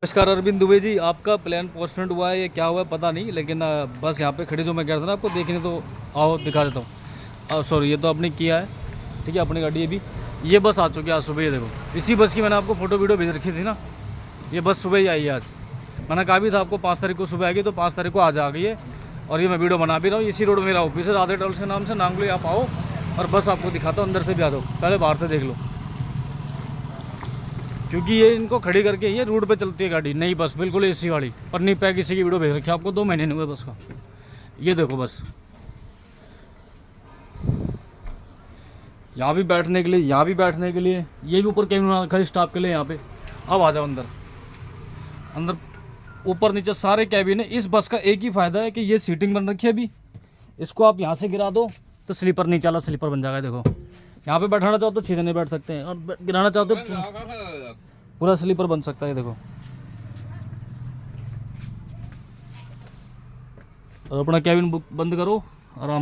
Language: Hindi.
नमस्कार अरविंद दुबे जी, आपका प्लान पोस्टपोन हुआ है या क्या हुआ है पता नहीं, लेकिन बस यहाँ पे खड़े जो मैं कह रहा था ना आपको देखने, तो आओ दिखा देता हूँ। सॉरी, ये तो आपने किया है, ठीक है, अपनी गाड़ी ये बस आ चुकी है आज सुबह। ये देखो, इसी बस की मैंने आपको फोटो वीडियो भेज रखी थी ना। ये बस सुबह ही आई है आज। मैंने कहा भी था आपको 5 तारीख को सुबह आएगी, तो 5 तारीख को आज आ गई है। और ये मैं वीडियो बना भी रहा हूँ। इसी रोड में मेरा ऑफिस है, राधे ट्रेवल्स के नाम से, नांगलोई आप आओ और बस आपको दिखाता हूँ, अंदर से भी आ दो, पहले बाहर से देख लो, क्योंकि ये इनको खड़ी करके ये रोड पे चलती है गाड़ी, नई बस बिल्कुल एसी वाली। पन्नी पैक इसी की वीडियो भेज रखी है आपको, 2 महीने नहीं हुए बस का। ये देखो बस, यहाँ भी बैठने के लिए, यहाँ भी बैठने के लिए, ये भी ऊपर कैबिन बना रखा है स्टाफ के लिए यहाँ पे। अब आ जाओ अंदर। अंदर ऊपर नीचे सारे कैबिन है। इस बस का एक ही फ़ायदा है कि ये सीटिंग बन रखी है अभी, इसको आप यहाँ से गिरा दो तो स्लीपर नीचे वाला स्लीपर बन जाएगा। देखो, यहाँ पे बैठाना चाहो तो 6 जने बैठ सकते हैं, और गिराना चाहो तो पूरा स्लीपर बन सकता है। देखो, और अपना कैबिन बंद करो, आराम